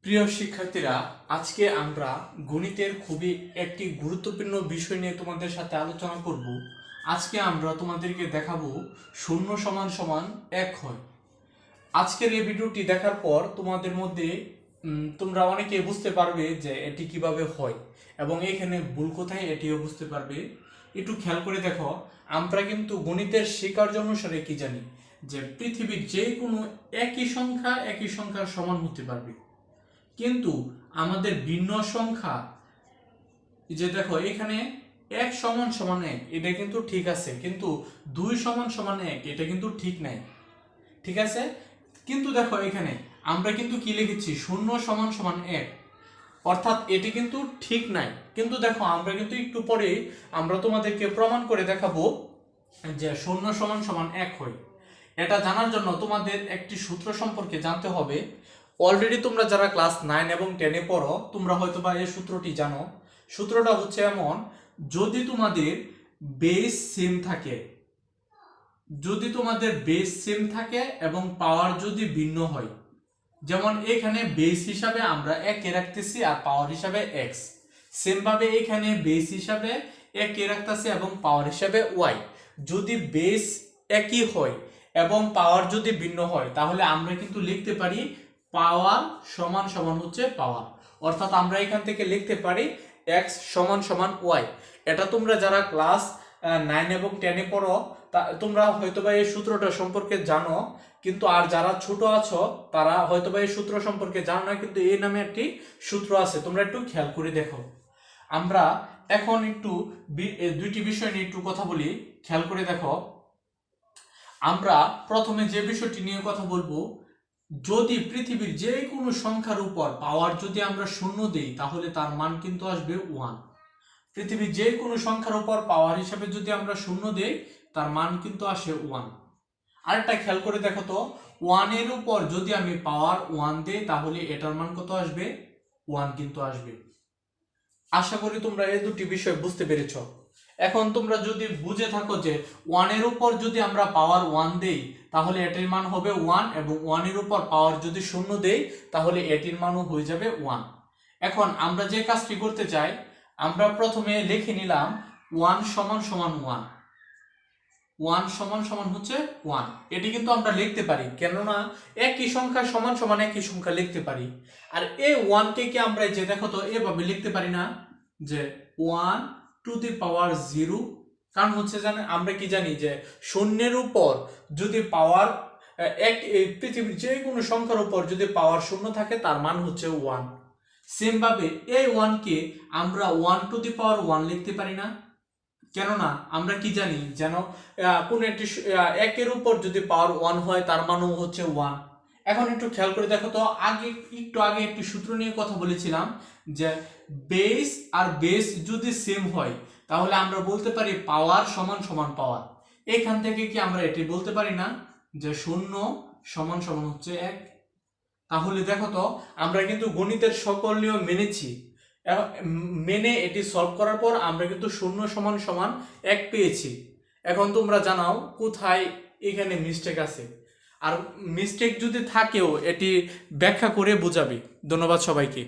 প্রিয় শিক্ষার্থীরা, আজকে আমরা গণিতের খুবই একটি গুরুত্বপূর্ণ বিষয় নিয়ে তোমাদের সাথে আলোচনা করব। আজকে আমরা তোমাদেরকে দেখাবো শূন্য সমান সমান এক হয়। আজকের এই ভিডিওটি দেখার পর তোমাদের মধ্যে তোমরা অনেকে বুঝতে পারবে যে এটি কিভাবে হয় এবং এখানে ভুল কোথায় এটিও বুঝতে পারবে। একটু খেয়াল করে দেখো, আমরা কিন্তু গণিতের শিকার্য অনুসারে কি জানি যে পৃথিবীর যে কোনো একই সংখ্যার সমান হতে পারবে, কিন্তু আমাদের ভিন্ন সংখ্যা, যে দেখো এখানে এক সমান সমান এক এটা কিন্তু ঠিক আছে, কিন্তু দুই সমান সমান এক এটা কিন্তু ঠিক নাই। ঠিক আছে, কিন্তু দেখো এখানে আমরা কিন্তু কি লিখেছি, শূন্য সমান সমান এক, অর্থাৎ এটি কিন্তু ঠিক নাই। কিন্তু দেখো আমরা কিন্তু একটু পরে আমরা তোমাদেরকে প্রমাণ করে দেখাবো যে শূন্য সমান সমান এক হয়। এটা জানার জন্য তোমাদের একটি সূত্র সম্পর্কে জানতে হবে। অলরেডি তোমরা যারা ক্লাস 9 এবং 10-এ পড়ো তোমরা হয়তো বা এই সূত্রটি জানো। সূত্রটা হচ্ছে এমন: যদি তোমাদের বেস সেম থাকে, এবং পাওয়ার যদি ভিন্ন হয়, যেমন এখানে বেস হিসাবে আমরা একে রাখতেছি আর পাওয়ার হিসাবে এক্স, সেম ভাবে এখানে বেস হিসাবে একে রাখতেছি এবং পাওয়ার হিসাবে ওয়াই। যদি বেস একই হয় এবং পাওয়ার যদি ভিন্ন হয়, তাহলে আমরা কিন্তু লিখতে পারি পাওয়ার সমান সমান হচ্ছে পাওয়ার, অর্থাৎ আমরা এখান থেকে লিখতে পারি এক্স সমান সমান ওয়াই। এটা তোমরা যারা ক্লাস 9 এবং 10-এ পড়ো তোমরা হয়তোবা এই সূত্রটা সম্পর্কে জানো, কিন্তু আর যারা ছোট আছো তারা হয়তোবা এই সূত্র সম্পর্কে জানো না, কিন্তু এই নামে একটি সূত্র আছে, তোমরা একটু খেয়াল করে দেখো। আমরা এখন একটু দুইটি বিষয় নিয়ে একটু কথা বলি, খেয়াল করে দেখো। আমরা প্রথমে যে বিষয়টি নিয়ে কথা বলবো, যদি পৃথিবীর যে কোনো সংখ্যার উপর পাওয়ার যদি আমরা শূন্য দেই, তাহলে তার মান কিন্তু আসবে ওয়ান। পৃথিবীর যে কোনো সংখ্যার উপর পাওয়ার হিসাবে যদি আমরা শূন্য দেই, তার মান কিন্তু আসে ওয়ান। আরেকটা খেয়াল করে দেখো তো, ওয়ানের উপর যদি আমি পাওয়ার ওয়ান দেই, তাহলে এটার মান কত আসবে? ওয়ান কিন্তু আসবে। আশা করি তোমরা এই দুটি বিষয় বুঝতে পেরেছ। এখন তোমরা যদি বুঝে থাকো যে ওয়ানের উপর যদি আমরা পাওয়ার ওয়ান দেই, তাহলে এটির মান হবে ওয়ান, এবং ওয়ানের উপর পাওয়ার যদি শূন্য দেই, তাহলে এটির মানও হয়ে যাবে ওয়ান। এখন আমরা যে কাজটি করতে চাই, আমরা প্রথমে লিখে নিলাম ওয়ান সমান সমান ওয়ান। ওয়ান সমান সমান হচ্ছে ওয়ান, এটি কিন্তু আমরা লিখতে পারি, কেননা একই সংখ্যা সমান সমান একই সংখ্যা লিখতে পারি। আর এই ওয়ানকে কি আমরা যে দেখো তো এভাবে লিখতে পারি না, যে one to the power zero. কারণ হচ্ছে জানেন, আমরা কি জানি যে শূন্যের উপর যদি পাওয়ার পৃথিবীর যে কোনো সংখ্যার উপর যদি পাওয়ার শূন্য থাকে, তার মান হচ্ছে ওয়ান। সেম ভাবে এই ওয়ানকে আমরা one to the power one লিখতে পারি না, কেননা আমরা কি জানি, যেন কোন একটি একের উপর যদি পাওয়ার ওয়ান হয়, তার মানও হচ্ছে ওয়ান। এখন একটু খেয়াল করে দেখো তো, একটু আগে একটি সূত্র নিয়ে কথা বলেছিলাম যে বেস আর বেস যদি সেম হয়, তাহলে আমরা বলতে পারি পাওয়ার সমান সমান পাওয়ার। এখান থেকে কি আমরা এটি বলতে পারি না যে শূন্য সমান সমান হচ্ছে এক? তাহলে দেখো তো, আমরা কিন্তু গণিতের সকল নিয়ম মেনেছি, মেনে এটি সলভ করার পর আমরা কিন্তু শূন্য সমান সমান এক পেয়েছি। এখন তোমরা জানাও কোথায় এখানে মিস্টেক আছে, আর মিস্টেক যদি থাকেও এটি ব্যাখ্যা করে বোঝাবে। ধন্যবাদ সবাইকে।